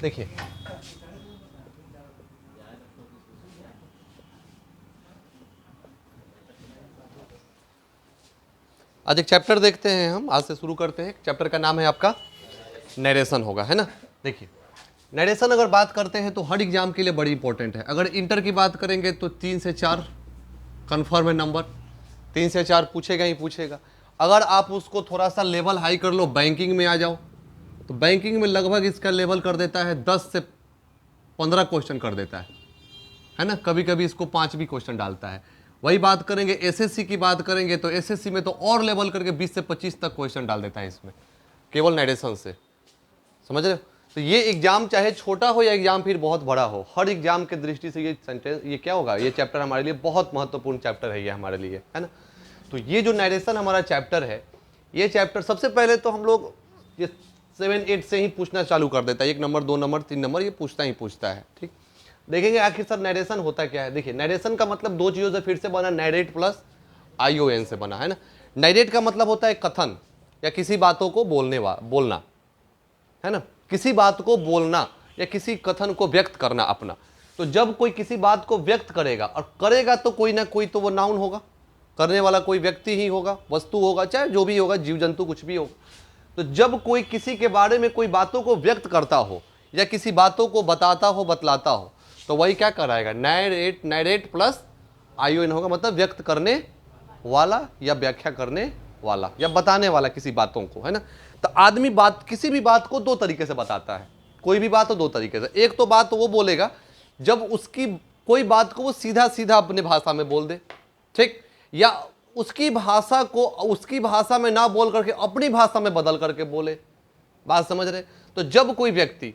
देखिए आज एक चैप्टर देखते हैं हम, आज से शुरू करते हैं। चैप्टर का नाम है आपका नरेशन होगा, है ना। देखिए नरेशन अगर बात करते हैं तो हर एग्जाम के लिए बड़ी इंपॉर्टेंट है। अगर इंटर की बात करेंगे तो 3 से 4 कन्फर्म है नंबर, 3 से 4 पूछेगा ही पूछेगा। अगर आप उसको थोड़ा सा लेवल हाई कर लो, बैंकिंग में आ जाओ, तो बैंकिंग में लगभग इसका लेवल कर देता है 10 से 15 क्वेश्चन कर देता है ना। कभी कभी इसको 5 भी क्वेश्चन डालता है। वही बात करेंगे एसएससी की बात करेंगे तो एसएससी में तो और लेवल करके 20 से 25 तक क्वेश्चन डाल देता है इसमें, केवल नरेशन से। समझ रहे हो? तो ये एग्जाम चाहे छोटा हो या एग्जाम फिर बहुत बड़ा हो, हर एग्जाम के दृष्टि से ये सेंटेंस, ये क्या होगा, ये चैप्टर हमारे लिए बहुत महत्वपूर्ण चैप्टर है ये हमारे लिए, है ना। तो ये जो नरेशन हमारा चैप्टर है, ये चैप्टर सबसे पहले तो हम लोग ये 7-8 से ही पूछना चालू कर देता है। 1 नंबर 2 नंबर 3 नंबर ये पूछता ही पूछता है। ठीक, देखेंगे आखिर सर नरेशन होता क्या है। देखिए नरेशन का मतलब 2 चीज़ों से फिर से बना, नैरेट प्लस ION से बना, है ना। नैरेट का मतलब होता है कथन या किसी बातों को बोलना, है ना, किसी बात को बोलना या किसी कथन को व्यक्त करना अपना। तो जब कोई किसी बात को व्यक्त करेगा और करेगा तो कोई ना कोई तो वो नाउन होगा, करने वाला कोई व्यक्ति ही होगा, वस्तु होगा, चाहे जो भी होगा, जीव जंतु कुछ भी होगा। तो जब कोई किसी के बारे में कोई बातों को व्यक्त करता हो या किसी बातों को बताता हो, बतलाता हो, तो वही क्या कराएगा, नैरेट प्लस ION होगा, मतलब व्यक्त करने वाला या व्याख्या करने वाला या बताने वाला किसी बातों को, है ना। तो आदमी किसी भी बात को 2 तरीके से बताता है, कोई भी बात हो 2 तरीके से। एक तो बात वो बोलेगा जब उसकी कोई बात को वो सीधा सीधा अपने भाषा में बोल दे, ठीक, या उसकी भाषा को उसकी भाषा में ना बोल करके अपनी भाषा में बदल करके बोले। बात समझ रहे? तो जब कोई व्यक्ति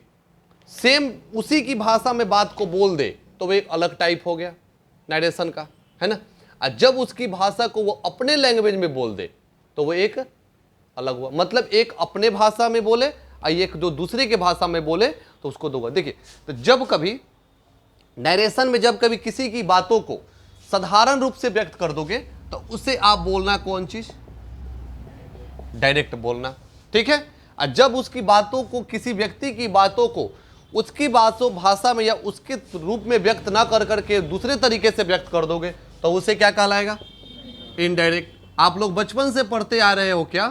सेम उसी की भाषा में बात को बोल दे तो वो एक अलग टाइप हो गया नरेशन का, है ना। और जब उसकी भाषा को वो अपने लैंग्वेज में बोल दे तो वो एक अलग हुआ। मतलब एक अपने भाषा में बोले और एक जो दूसरे के भाषा में बोले तो उसको दोगा। देखिए तो जब कभी नरेशन में जब कभी किसी की बातों को साधारण रूप से व्यक्त कर दोगे तो उसे आप बोलना कौन चीज, डायरेक्ट बोलना, ठीक है। और जब उसकी बातों को, किसी व्यक्ति की बातों को उसकी भाषा में या उसके रूप में व्यक्त ना कर करके दूसरे तरीके से व्यक्त कर दोगे तो उसे क्या कहलाएगा, इनडायरेक्ट। आप लोग बचपन से पढ़ते आ रहे हो क्या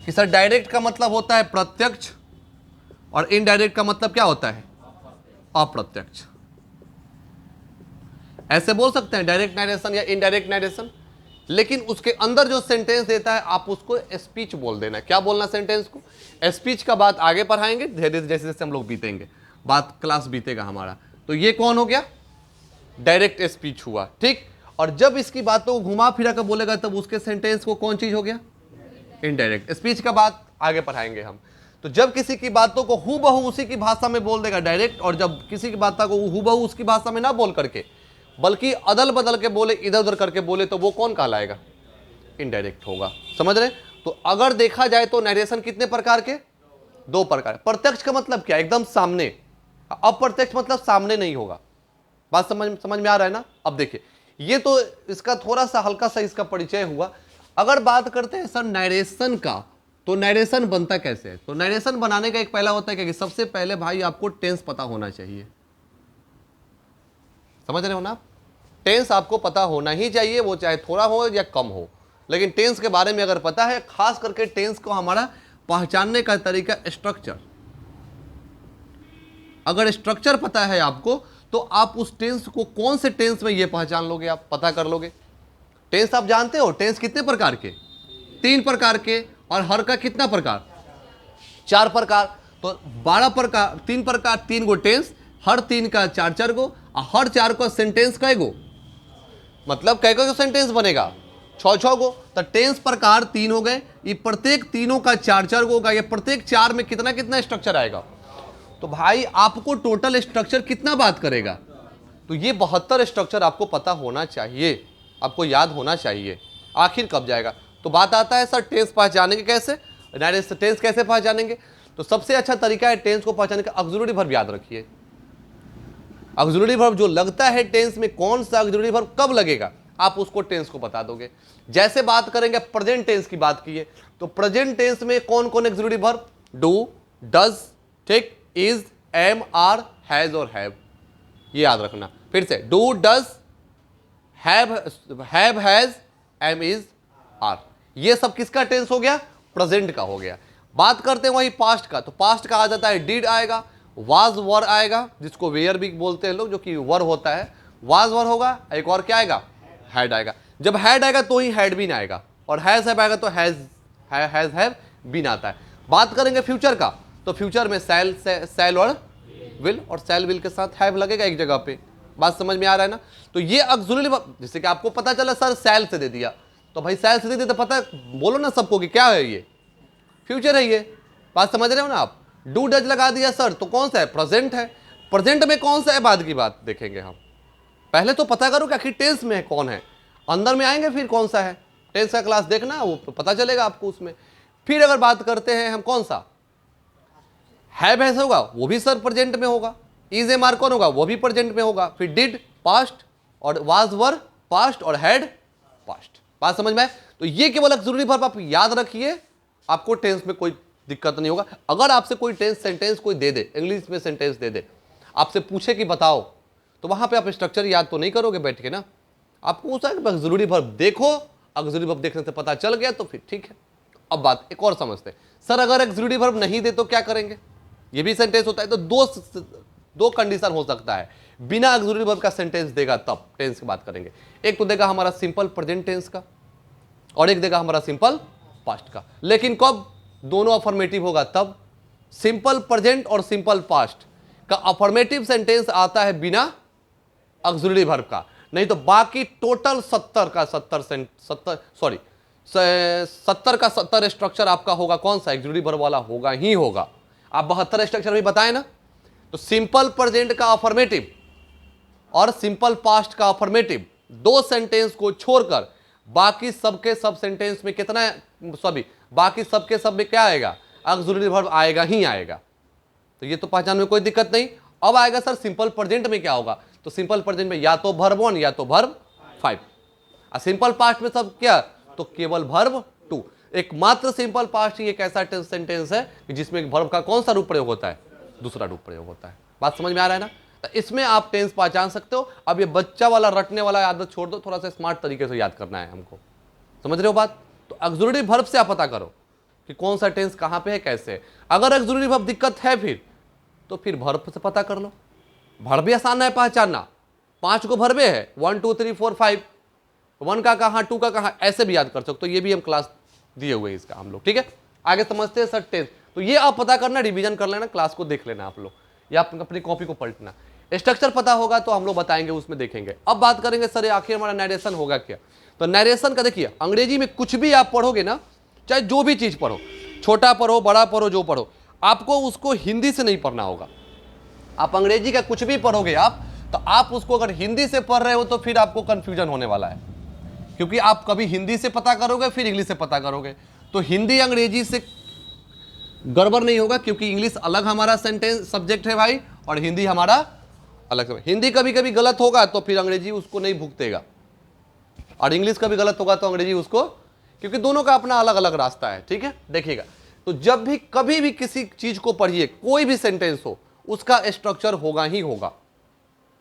कि सर डायरेक्ट का मतलब होता है प्रत्यक्ष और इनडायरेक्ट का मतलब क्या होता है, अप्रत्यक्ष। ऐसे बोल सकते हैं डायरेक्ट नरेशन या इनडायरेक्ट नरेशन, लेकिन उसके अंदर जो सेंटेंस देता है आप उसको स्पीच बोल देना। क्या बोलना सेंटेंस को, स्पीच का बात आगे पढ़ाएंगे धीरे जैसे जैसे हम लोग बीतेंगे, बात क्लास बीतेगा हमारा। तो ये कौन हो गया, डायरेक्ट स्पीच हुआ, ठीक। और जब इसकी बातों को घुमा फिरा कर बोलेगा तब उसके सेंटेंस को कौन चीज हो गया, इनडायरेक्ट। स्पीच का बात आगे पढ़ाएंगे हम। तो जब किसी की बातों को हूबहू उसी की भाषा में बोल देगा डायरेक्ट, और जब किसी की बातों को हूबहू उसकी भाषा में ना बोल करके बल्कि अदल बदल के बोले, इधर उधर करके बोले तो वो कौन कहलाएगा, इनडायरेक्ट होगा। समझ रहे? तो अगर देखा जाए तो नरेशन कितने प्रकार के, 2 प्रकार। प्रत्यक्ष का मतलब क्या, एकदम सामने। अप्रत्यक्ष मतलब सामने नहीं होगा। बात समझ में आ रहा है ना। अब देखिए ये तो इसका थोड़ा सा हल्का सा इसका परिचय हुआ। अगर बात करते हैं सर नरेशन का, तो नरेशन बनता कैसे है। तो नरेशन बनाने का एक पहला होता है कि सबसे पहले भाई आपको टेंस पता होना चाहिए। समझ रहे हो ना, टेंस आपको पता होना ही चाहिए, वो चाहे थोड़ा हो या कम हो, लेकिन टेंस के बारे में अगर पता है, खास करके टेंस को हमारा पहचानने का तरीका स्ट्रक्चर। अगर स्ट्रक्चर पता है आपको तो आप उस टेंस को कौन से टेंस में ये पहचान लोगे, आप पता कर लोगे। टेंस आप जानते हो, टेंस कितने प्रकार के, 3 प्रकार के, और हर का कितना प्रकार, 4 प्रकार। तो 12 प्रकार, 3 प्रकार, 3 गो टेंस, हर 3 का 4-4 गो, और हर 4 का सेंटेंस कै गो, मतलब कै गो सेंटेंस बनेगा, 6-6 गो। तो टेंस प्रकार 3 हो गए, ये प्रत्येक तीनों का 4-4 गो होगा, ये प्रत्येक 4 में कितना कितना स्ट्रक्चर आएगा। तो भाई आपको टोटल स्ट्रक्चर कितना बात करेगा, तो ये 72 स्ट्रक्चर आपको पता होना चाहिए, आपको याद होना चाहिए। आखिर कब जाएगा, तो बात आता है सर टेंस पहचानेंगे कैसे, टेंस कैसे पहचानेंगे। तो सबसे अच्छा तरीका है टेंस को पहचानने का, ऑक्सिलरी वर्ब याद रखिए। ऑक्सिलरी वर्ब जो लगता है टेंस में, कौन सा ऑक्सिलरी वर्ब कब लगेगा, आप उसको टेंस को बता दोगे। जैसे बात करेंगे प्रेजेंट टेंस की बात कीजिए, तो प्रेजेंट टेंस में कौन कौन ऑक्सिलरी वर्ब, डू, डज, ठीक, इज, एम, आर, हैज और हैव, ये याद रखना। फिर से do, does, have, has, am, is, are, ये सब किसका टेंस हो गया? प्रेजेंट का हो गया। बात करते हैं वही पास्ट का, तो पास्ट का आ जाता है डिड आएगा, वाज वर आएगा, जिसको वेयर भी बोलते हैं लोग, जो कि वर होता है, वाज वर होगा, एक और क्या आएगा? हैड आएगा। जब हैड आएगा तो ही हैड बीन आएगा, और हैज हैव आएगा तो हैज हैव बीन आता है। बात करेंगे फ्यूचर का, तो फ्यूचर में सेल और विल, और सेल विल के साथ हैव लगेगा एक जगह पे। बात समझ में आ रहा है ना? तो ये ऑक्सिलरी वर्ब, जैसे कि आपको पता चला सर सेल से दे दिया, तो भाई सेल से दे दिया तो पता है, बोलो ना सबको कि क्या है ये, फ्यूचर है ये। बात समझ रहे हो ना आप? डू डज लगा दिया सर, तो कौन सा है? प्रेजेंट है। प्रेजेंट में कौन सा है बाद की बात देखेंगे हम, पहले तो पता करो कि आखिर टेंस में कौन है, अंदर में आएंगे फिर कौन सा है। टेंस का क्लास देखना, वो पता चलेगा आपको उसमें। फिर अगर बात करते हैं हम कौन सा, हैव हैज होगा, वो भी सर प्रेजेंट में होगा। इज एम आर कौन होगा? वो भी प्रेजेंट में होगा। फिर डिड पास्ट, और वाज वर पास्ट, और हैड पास्ट। बात समझ में आए? तो ये केवल जरूरी वर्ब आप याद रखिए, आपको टेंस में कोई दिक्कत नहीं होगा। अगर आपसे कोई टेंस सेंटेंस कोई दे दे, इंग्लिश में सेंटेंस दे दे, आपसे पूछे कि बताओ, तो वहां पे आप स्ट्रक्चर याद तो नहीं करोगे बैठ के ना, आपको उस जरूरी वर्ब देखो, अगर जरूरी वर्ब देखने से पता चल गया तो फिर ठीक है। अब बात एक और समझते हैं, सर अगर एक जरूरी वर्ब नहीं दे तो क्या करेंगे? ये भी सेंटेंस होता है, तो दो कंडीशन हो सकता है, बिना जरूरी वर्ब का सेंटेंस देगा तब टेंस की बात करेंगे। एक तो देगा हमारा सिंपल प्रेजेंट टेंस का, और एक देगा हमारा सिंपल पास्ट का। लेकिन कब दोनों अफर्मेटिव होगा? तब सिंपल प्रेजेंट और सिंपल पास्ट का अफर्मेटिव सेंटेंस आता है बिना ऑक्सिलरी वर्ब का, नहीं तो बाकी टोटल 70 का 70 स्ट्रक्चर आपका होगा कौन सा? ऑक्सिलरी वर्ब वाला होगा ही होगा। आप 72 स्ट्रक्चर भी बताए ना, तो सिंपल प्रेजेंट का अफर्मेटिव और सिंपल पास्ट का अफर्मेटिव, दो सेंटेंस को छोड़कर बाकी सबके सब सेंटेंस में कितना, बाकी सबके सब में क्या आएगा? ऑक्सिलरी वर्ब आएगा ही आएगा। तो ये तो पहचान में कोई दिक्कत नहीं। अब आएगा सर सिंपल प्रेजेंट में क्या होगा? तो सिंपल प्रेजेंट में या तो वर्ब 1 या तो वर्ब 5, और सिंपल पास्ट में सब क्या? तो केवल वर्ब 2। एकमात्र सिंपल पास्ट ही एक ऐसा सेंटेंस है कि जिसमें वर्ब का कौन सा रूप प्रयोग होता है? दूसरा रूप प्रयोग होता है। बात समझ में आ रहा है ना? तो इसमें आप टेंस पहचान सकते हो। अब ये बच्चा वाला रटने वाला आदत छोड़ दो, थोड़ा सा स्मार्ट तरीके से याद करना है हमको। समझ रहे हो बात? तो ऑक्सिलरी वर्ब से आप पता करो कि कौन सा टेंस कहां पे है, कैसे है। अगर ऑक्सिलरी वर्ब दिक्कत है फिर वर्ब से पता कर लो। वर्ब भी आसान है पहचानना, 5 को वर्बे है, 1 2 3 4 5, 1 का कहां, 2 का कहां, ऐसे भी याद कर सकते हो। ये भी हम क्लास दिए हुए हैं इसका हम लोग, ठीक है। आगे समझते हैं सर टेंस। तो ये आप पता करना, रिवीजन कर लेना, क्लास को देख लेना आप लोग, या अपनी कॉपी को पलटना। स्ट्रक्चर पता होगा तो हम लोग बताएंगे, उसमें देखेंगे। अब बात करेंगे सर आखिर हमारा नरेशन होगा क्या? तो नरेशन का देखिए, अंग्रेजी में कुछ भी आप पढ़ोगे ना, चाहे जो भी चीज पढ़ो, छोटा पढ़ो बड़ा पढ़ो जो पढ़ो, आपको उसको हिंदी से नहीं पढ़ना होगा। आप अंग्रेजी का कुछ भी पढ़ोगे तो आप उसको अगर हिंदी से पढ़ रहे हो तो फिर आपको कंफ्यूजन होने वाला है, क्योंकि आप कभी हिंदी से पता करोगे फिर इंग्लिश से पता करोगे, तो हिंदी अंग्रेजी से गड़बड़ नहीं होगा, क्योंकि इंग्लिश अलग हमारा सेंटेंस सब्जेक्ट है भाई, और हिंदी हमारा अलग है। हिंदी कभी कभी गलत होगा तो फिर अंग्रेजी उसको नहीं भुगतेगा, और इंग्लिश कभी गलत होगा तो अंग्रेजी उसको, क्योंकि दोनों का अपना अलग अलग रास्ता है, ठीक है। देखिएगा, तो जब भी कभी भी किसी चीज को पढ़िए, कोई भी सेंटेंस हो, उसका स्ट्रक्चर होगा ही होगा,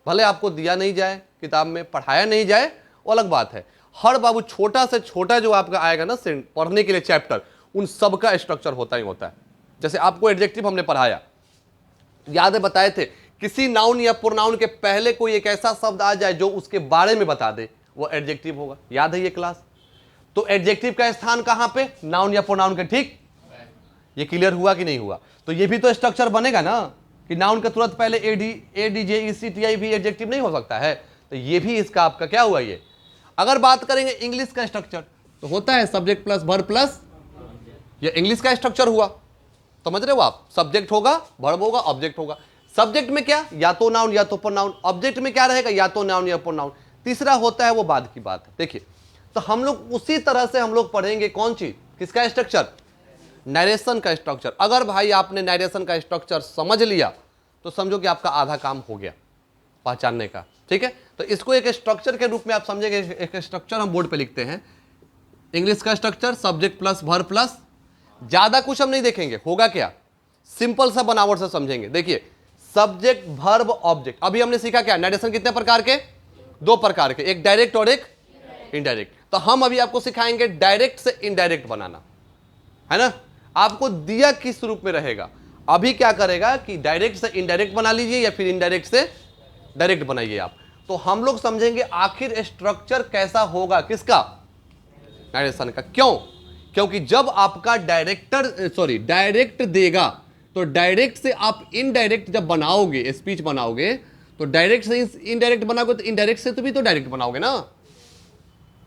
भले आपको दिया नहीं जाए, किताब में पढ़ाया नहीं जाए, वो अलग बात है। हर बाबू छोटा से छोटा जो आपका आएगा ना पढ़ने के लिए चैप्टर, उन सब का स्ट्रक्चर होता ही होता है। जैसे आपको एडजेक्टिव हमने पढ़ाया, याद है बताए थे, किसी नाउन या प्रोनाउन के पहले कोई एक ऐसा शब्द आ जाए जो उसके बारे में बता दे, वो एडजेक्टिव होगा। याद है ये क्लास? तो एडजेक्टिव का स्थान कहां पे? नाउन या प्रोनाउन के ठीक। ये क्लियर हुआ कि नहीं हुआ? तो ये भी तो स्ट्रक्चर बनेगा ना, कि नाउन के तुरंत पहले ADJECTI भी एडजेक्टिव नहीं हो सकता है, तो ये भी इसका आपका क्या हुआ ये। अगर बात करेंगे इंग्लिश का स्ट्रक्चर, तो होता है सब्जेक्ट प्लस वर्ब प्लस, ये इंग्लिश का स्ट्रक्चर हुआ। समझ रहे हो आप? सब्जेक्ट होगा, वर्ब होगा, ऑब्जेक्ट होगा। सब्जेक्ट में क्या? या तो नाउन या तो प्रोनाउन। ऑब्जेक्ट में क्या रहेगा? या तो नाउन या प्रोनाउन। तीसरा होता है वो बाद की बात है। देखिए, तो हम लोग उसी तरह से हम लोग पढ़ेंगे कौन चीज, किसका स्ट्रक्चर? नरेशन का स्ट्रक्चर। अगर भाई आपने नरेशन का स्ट्रक्चर समझ लिया तो समझो कि आपका आधा काम हो गया पहचानने का, ठीक है। तो इसको एक स्ट्रक्चर के रूप में आप समझेंगे। एक स्ट्रक्चर हम बोर्ड पे लिखते हैं, इंग्लिश का structure, subject plus verb plus, ज्यादा कुछ हम नहीं देखेंगे। होगा क्या? सिंपल सा बनावट से समझेंगे। देखिए सब्जेक्ट वर्ब ऑब्जेक्ट, अभी हमने सीखा क्या, नरेशन कितने प्रकार के, दो प्रकार के, एक डायरेक्ट और एक इनडायरेक्ट। तो हम अभी आपको सिखाएंगे डायरेक्ट से इनडायरेक्ट बनाना, है ना। आपको दिया किस रूप में रहेगा, अभी क्या करेगा कि डायरेक्ट से इनडायरेक्ट बना लीजिए या फिर इनडायरेक्ट से डायरेक्ट बनाइए आप। तो हम लोग समझेंगे आखिर स्ट्रक्चर कैसा होगा किसका, नरेशन का। क्यों, क्योंकि जब आपका डायरेक्ट देगा तो डायरेक्ट से आप इनडायरेक्ट जब बनाओगे, स्पीच बनाओगे, तो डायरेक्ट से इनडायरेक्ट बनाओगे तो इनडायरेक्ट से तो भी तो डायरेक्ट बनाओगे ना।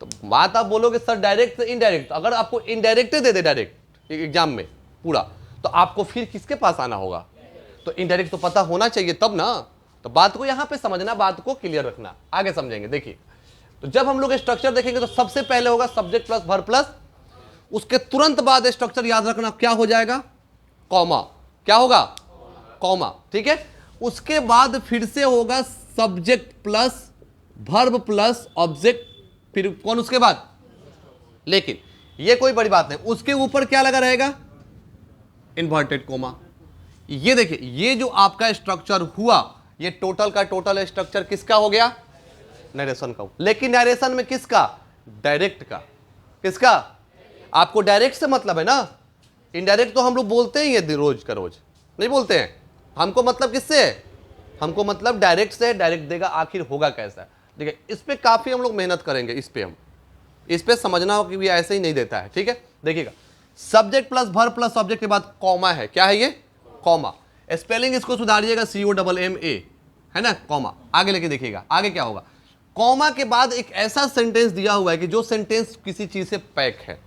तो बात आप बोलोगे सर डायरेक्ट से इनडायरेक्ट, अगर आपको इनडायरेक्ट दे दे डायरेक्ट एग्जाम में पूरा, तो आपको फिर किसके पास आना होगा, तो इनडायरेक्ट तो पता होना चाहिए तब ना। तो बात को यहां पे समझना, बात को क्लियर रखना, आगे समझेंगे। देखिए तो जब हम लोग स्ट्रक्चर देखेंगे तो सबसे पहले होगा सब्जेक्ट प्लस वर्ब प्लस, उसके तुरंत बाद स्ट्रक्चर याद रखना क्या हो जाएगा, कॉमा। क्या होगा, कॉमा, ठीक है। उसके बाद फिर से होगा subject plus verb plus object, फिर कौन उसके बाद, लेकिन ये कोई बड़ी बात नहीं, उसके ऊपर क्या लगा रहेगा, इन्वर्टेड कोमा। ये देखिए ये जो आपका स्ट्रक्चर हुआ, ये टोटल का टोटल स्ट्रक्चर किसका हो गया, नरेशन का। लेकिन नरेशन में किसका, डायरेक्ट का। किसका, आपको डायरेक्ट से मतलब है ना, इनडायरेक्ट तो हम लोग बोलते ही है रोज का रोज, नहीं बोलते हैं। हमको मतलब किससे है, हमको मतलब डायरेक्ट से, डायरेक्ट देगा आखिर होगा कैसा। देखिए इस पे काफी हम लोग मेहनत करेंगे, इस पे समझना हो कि भी ऐसे ही नहीं देता है, ठीक है। देखिएगा subject plus verb plus object के बाद कॉमा है, क्या है ये, कॉमा। स्पेलिंग इसको सुधारिएगा COMMA, है ना, कॉमा। आगे लेके देखिएगा आगे क्या होगा। कॉमा के बाद एक ऐसा सेंटेंस दिया हुआ है कि जो सेंटेंस किसी चीज से पैक है,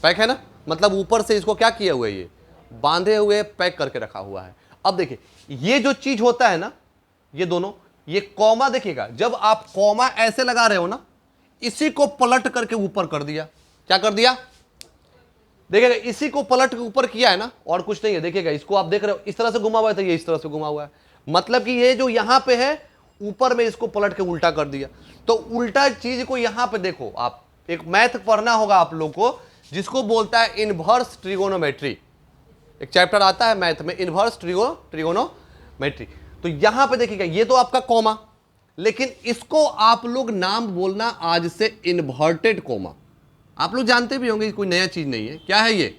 पैक है ना, मतलब ऊपर से इसको क्या किया हुआ है, ये बांधे हुए पैक करके रखा हुआ है। अब देखिए ये जो चीज होता है ना, ये दोनों, ये कॉमा देखिएगा, जब आप कॉमा ऐसे लगा रहे हो ना, इसी को पलट करके ऊपर कर दिया, क्या कर दिया, देखिएगा इसी को पलट के ऊपर किया है ना, और कुछ नहीं है। देखिएगा इसको आप देख रहे हो इस तरह से घुमा हुआ है, तो ये इस तरह से घुमा हुआ है, मतलब कि ये जो यहां पे है ऊपर में इसको पलट के उल्टा कर दिया। तो उल्टा चीज को यहां पे देखो, आप एक मैथ पढ़ना होगा आप लोग को, जिसको बोलता है इनवर्स ट्रिगोनोमेट्री। एक चैप्टर आता है मैथ में, इनवर्स ट्रिगोनोमेट्री। तो यहां पे देखिएगा ये तो आपका कॉमा, लेकिन इसको आप लोग नाम बोलना आज से इन्वर्टेड कोमा। आप लोग जानते भी होंगे, कोई नया चीज नहीं है। क्या है ये,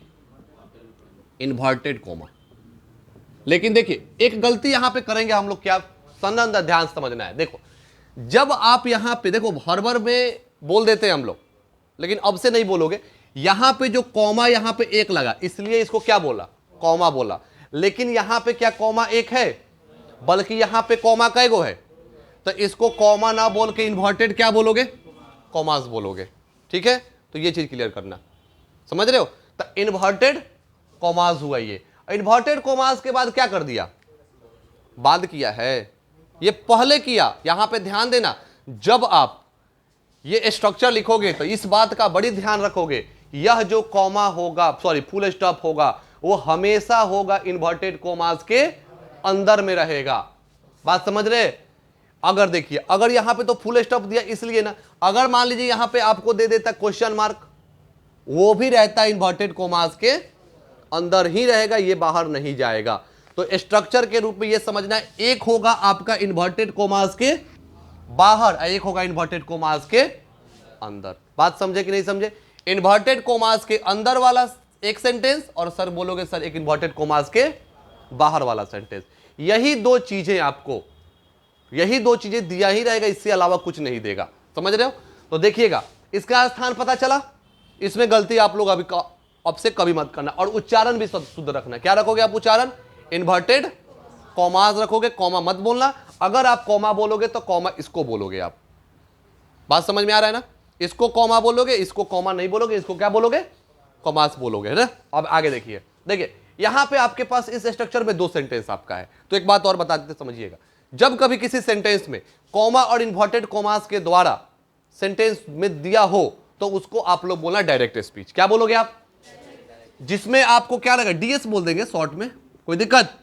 इन्वर्टेड कोमा। लेकिन देखिए एक गलती यहां पे करेंगे हम लोग, क्या, संबंध ध्यान समझना है। देखो जब आप यहां पे देखो, हर बार में बोल देते हैं हम लोग, लेकिन अब से नहीं बोलोगे। यहां पे जो कॉमा यहां पे एक लगा, इसलिए इसको क्या बोला, कॉमा बोला। लेकिन यहां पे क्या कॉमा एक है, बल्कि यहां पे कॉमा कई गो है, तो इसको कॉमा ना बोल के इन्वर्टेड क्या बोलोगे, कॉमास बोलोगे, ठीक है। तो ये चीज क्लियर करना, समझ रहे हो। तो इन्वर्टेड कॉमास हुआ ये। इन्वर्टेड कॉमास के बाद क्या कर दिया, बाद किया है, ये पहले किया। यहां पे ध्यान देना, जब आप ये स्ट्रक्चर लिखोगे तो इस बात का बड़ी ध्यान रखोगे, यह जो कॉमा होगा, सॉरी फुल स्टॉप होगा, वो हमेशा होगा इन्वर्टेड कॉमास के अंदर में रहेगा। बात समझ रहे। अगर देखिए अगर यहां पे तो फुल स्टॉप दिया इसलिए ना, अगर मान लीजिए यहां पे आपको दे देता क्वेश्चन मार्क, वो भी रहता है इन्वर्टेड कॉमास के अंदर ही रहेगा, ये बाहर नहीं जाएगा। तो स्ट्रक्चर के रूप में ये समझना, एक होगा आपका इन्वर्टेड कॉमास के बाहर, एक होगा इन्वर्टेड कॉमास के अंदर। बात समझे कि नहीं समझे। इन्वर्टेड कॉमास के अंदर वाला एक सेंटेंस, और सर बोलोगे सर एक इन्वर्टेड कॉमास के बाहर वाला सेंटेंस। यही दो चीजें आपको, यही दो चीजें दिया ही रहेगा, इससे अलावा कुछ नहीं देगा, समझ रहे हो। तो देखिएगा इसका स्थान पता चला, इसमें गलती आप लोग अभी अब से कभी मत करना, और उच्चारण भी शुद्ध रखना। क्या रखोगे आप उच्चारण, इन्वर्टेड कॉमास रखोगे, कॉमा मत बोलना। अगर आप कॉमा बोलोगे तो कॉमा इसको बोलोगे आप। बात समझ में आ रहा है ना, इसको कॉमा बोलोगे, इसको कॉमा नहीं बोलोगे, इसको क्या बोलोगे, कॉमास बोलोगे, है ना। अब आगे देखिए, देखिए यहां पे आपके पास इस स्ट्रक्चर में दो सेंटेंस आपका है। तो एक बात और बता देते समझिएगा, जब कभी किसी सेंटेंस में कॉमा और इन्वर्टेड कॉमास के द्वारा सेंटेंस में दिया हो, तो उसको आप लोग बोलना डायरेक्ट स्पीच। क्या बोलोगे आप, जिसमें आपको क्या लगा, डीएस बोल देंगे शॉर्ट में, कोई दिक्कत।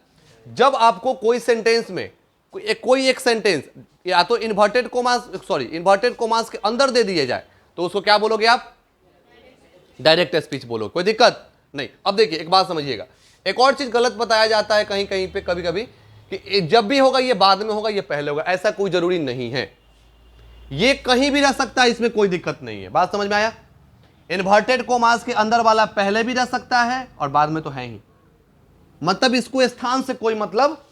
जब आपको कोई सेंटेंस में कोई एक सेंटेंस या तो इन्वर्टेड कॉमास के अंदर दे दिए जाए, तो उसको क्या बोलोगे आप, डायरेक्ट स्पीच बोलोगे, कोई दिक्कत नहीं। अब देखिए एक बात समझिएगा, एक और चीज गलत बताया जाता है कहीं कहीं पे कभी कभी कि जब भी होगा ये बाद में होगा, ये पहले होगा, ऐसा कोई जरूरी नहीं है। ये कहीं भी रह सकता है, इसमें कोई दिक्कत नहीं है। बात समझ में आया? इन्वर्टेड कोमास के अंदर वाला पहले भी रह सकता है और बाद में तो है ही, मतलब इसको स्थान से कोई मतलब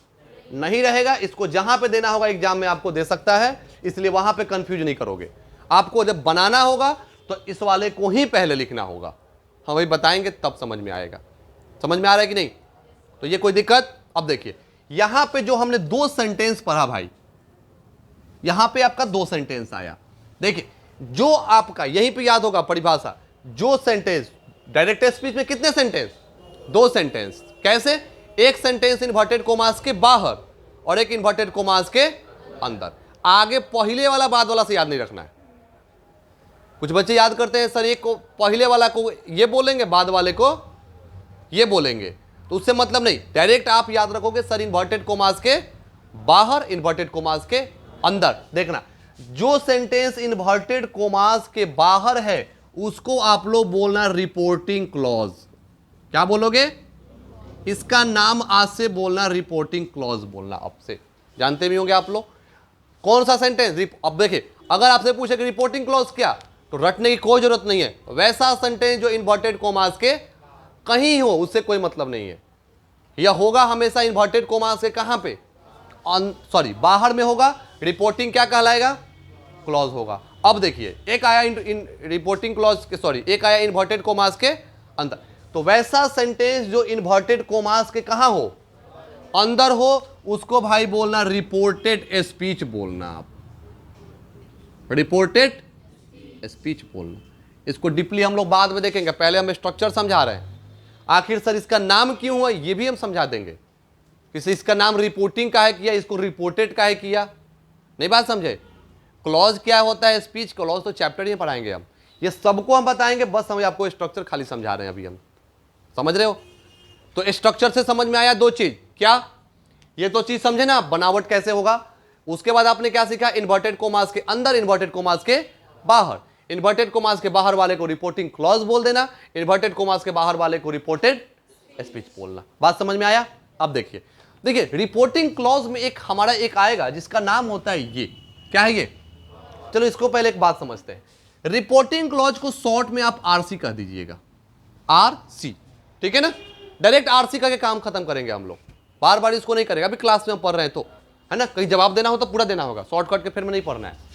नहीं रहेगा। इसको जहां पे देना होगा एग्जाम में आपको दे सकता है, इसलिए वहां पे कंफ्यूज नहीं करोगे। आपको जब बनाना होगा तो इस वाले को ही पहले लिखना होगा, हम वही बताएंगे तब समझ में आएगा। समझ में आ रहा है कि नहीं? तो ये कोई दिक्कत? अब देखिए यहां पे जो हमने 2 सेंटेंस पढ़ा भाई, यहां पे आपका 2 सेंटेंस आया। देखिए जो आपका यहीं पे याद होगा परिभाषा, जो सेंटेंस डायरेक्ट स्पीच में कितने सेंटेंस? 2 सेंटेंस। कैसे? एक सेंटेंस इन्वर्टेड कोमास के बाहर और एक इन्वर्टेड कोमास के अंदर। आगे पहले वाला बाद वाला से याद नहीं रखना है। कुछ बच्चे याद करते हैं सर एक को पहले वाला को ये बोलेंगे, बाद वाले को ये बोलेंगे, तो उससे मतलब नहीं। डायरेक्ट आप याद रखोगे सर इन्वर्टेड कोमास के बाहर, इन्वर्टेड कोमास के अंदर। देखना जो सेंटेंस इन्वर्टेड कोमास के बाहर है उसको आप लोग बोलना रिपोर्टिंग क्लॉज। क्या बोलोगे? इसका नाम आज से बोलना रिपोर्टिंग क्लॉज बोलना। अब से जानते भी होंगे आप लोग कौन सा सेंटेंस। अब देखिए अगर आपसे पूछे कि रिपोर्टिंग क्लॉज क्या, तो रटने की कोई जरूरत नहीं है। वैसा सेंटेंस जो इन्वर्टेड कोमास के कहीं हो उससे कोई मतलब नहीं है। यह होगा हमेशा इन्वर्टेड कोमास के कहां पे? सॉरी बाहर में होगा। रिपोर्टिंग क्या कहलाएगा? क्लॉज होगा। अब देखिए एक आया इन रिपोर्टिंग क्लॉज के, सॉरी एक आया इन्वर्टेड कोमास के अंदर। तो वैसा सेंटेंस जो इन्वर्टेड कोमास के कहां हो? अंदर हो, उसको भाई बोलना रिपोर्टेड स्पीच बोलना। आप रिपोर्टेड स्पीच बोलना। इसको डीपली हम लोग बाद में देखेंगे, पहले हम स्ट्रक्चर समझा रहे हैं। आखिर सर इसका नाम क्यों हुआ ये भी हम समझा देंगे, कि इसका नाम रिपोर्टिंग का है किया, इसको रिपोर्टेड का है किया। नहीं बात समझे? क्लॉज क्या होता है, स्पीच क्लॉज तो चैप्टर ही पढ़ाएंगे हम, ये सबको हम बताएंगे। बस हम आपको स्ट्रक्चर खाली समझा रहे हैं अभी हम, समझ रहे हो? तो स्ट्रक्चर से समझ में आया 2 चीज। क्या? ये 2 चीज समझे ना, बनावट कैसे होगा। उसके बाद आपने क्या सीखा? इन्वर्टेड कोमास के अंदर, इन्वर्टेड कोमास के बाहर। इन्वर्टेड कोमास के बाहर वाले को रिपोर्टिंग क्लॉज बोल देना, इन्वर्टेड कोमास के बाहर वाले को रिपोर्टेड स्पीच बोलना। बात समझ में आया? अब देखिए देखिए रिपोर्टिंग क्लॉज में एक हमारा एक आएगा जिसका नाम होता है ये। क्या है ये? चलो इसको पहले एक बात समझते हैं। रिपोर्टिंग क्लॉज को शॉर्ट में आप आरसी कह दीजिएगा, आरसी, ठीक है ना? डायरेक्ट आरसी का के काम खत्म करेंगे हम लोग, बार बार इसको नहीं करेगा। अभी क्लास में हम पढ़ रहे हैं तो, है ना, कहीं जवाब देना हो तो पूरा देना होगा, शॉर्टकट के फिर में नहीं पढ़ना है।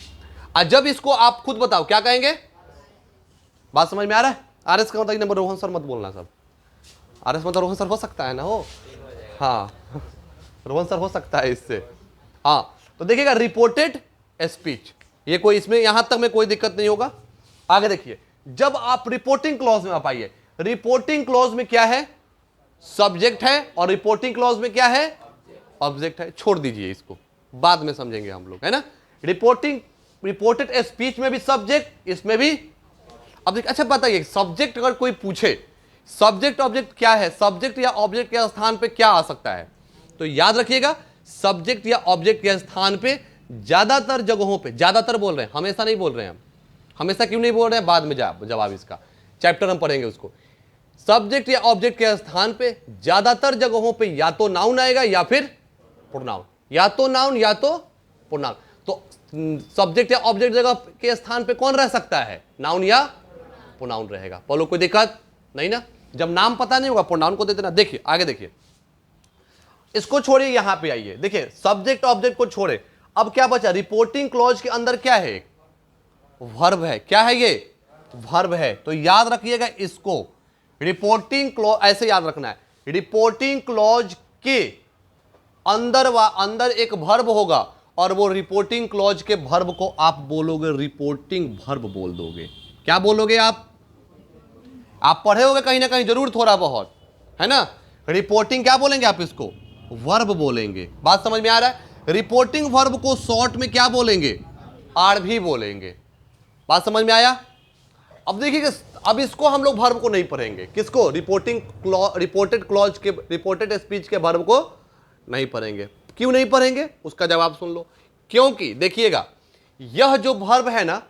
और जब इसको आप खुद बताओ क्या कहेंगे? बात समझ में आ रहा है? आरएस का मतलब नंबर रोहन सर मत बोलना सब। आरएस मतलब रोहन सर हो सकता है ना, हो हाँ रोहन सर हो सकता है इससे। हाँ तो देखिएगा रिपोर्टेड स्पीच, ये कोई इसमें यहां तक में कोई दिक्कत नहीं होगा। आगे देखिए जब आप रिपोर्टिंग क्लॉज में आप आइए, रिपोर्टिंग क्लॉज में क्या है? सब्जेक्ट है, और रिपोर्टिंग क्लॉज में क्या है? ऑब्जेक्ट है। छोड़ दीजिए इसको, बाद में समझेंगे हम लोग, है ना। रिपोर्टेड स्पीच में भी सब्जेक्ट, इसमें भी। अब देखिए अच्छा बताइए, सब्जेक्ट अगर कोई पूछे सब्जेक्ट ऑब्जेक्ट क्या है, सब्जेक्ट या ऑब्जेक्ट के स्थान पे क्या आ सकता है, तो याद रखिएगा सब्जेक्ट या ऑब्जेक्ट के स्थान पे ज्यादातर जगहों पे, ज्यादातर बोल रहे हैं, हमेशा नहीं बोल रहे हैं हम। हमेशा क्यों नहीं बोल रहे हैं? बाद में जवाब इसका चैप्टर हम पढ़ेंगे उसको। सब्जेक्ट या ऑब्जेक्ट के स्थान पे ज्यादातर जगहों पे या तो नाउन आएगा या फिर प्रोनाउन, या तो नाउन या तो प्रोनाउन। तो सब्जेक्ट या ऑब्जेक्ट जगह के स्थान पे कौन रह सकता है? नाउन या प्रोनाउन रहेगा। बोलो कोई दिक्कत नहीं ना? जब नाम पता नहीं होगा प्रोनाउन को दे देना। देखिए आगे देखिए, इसको छोड़िए, यहां पे आइए। देखिए सब्जेक्ट ऑब्जेक्ट को छोड़े, अब क्या बचा? रिपोर्टिंग क्लॉज के अंदर क्या है? वर्ब है। क्या है ये? वर्ब है। तो याद रखिएगा इसको, रिपोर्टिंग क्लॉज ऐसे याद रखना है। रिपोर्टिंग क्लॉज के अंदर एक वर्ब होगा, और वो रिपोर्टिंग क्लॉज के वर्ब को आप बोलोगे रिपोर्टिंग वर्ब बोल दोगे। क्या बोलोगे आप पढ़े होगे कहीं ना कहीं जरूर थोड़ा बहुत, है ना। रिपोर्टिंग क्या बोलेंगे आप? इसको वर्ब बोलेंगे। बात समझ में आ रहा है? रिपोर्टिंग वर्ब को शॉर्ट में क्या बोलेंगे? आरवी बोलेंगे। बात समझ में आया? अब देखिए अब इसको हम लोग वर्ब को नहीं पढ़ेंगे। किसको? रिपोर्टेड क्लॉज के, रिपोर्टेड स्पीच के वर्ब को नहीं पढ़ेंगे। क्यों नहीं पढ़ेंगे उसका जवाब सुन लो। क्योंकि देखिएगा यह जो वर्ब है ना,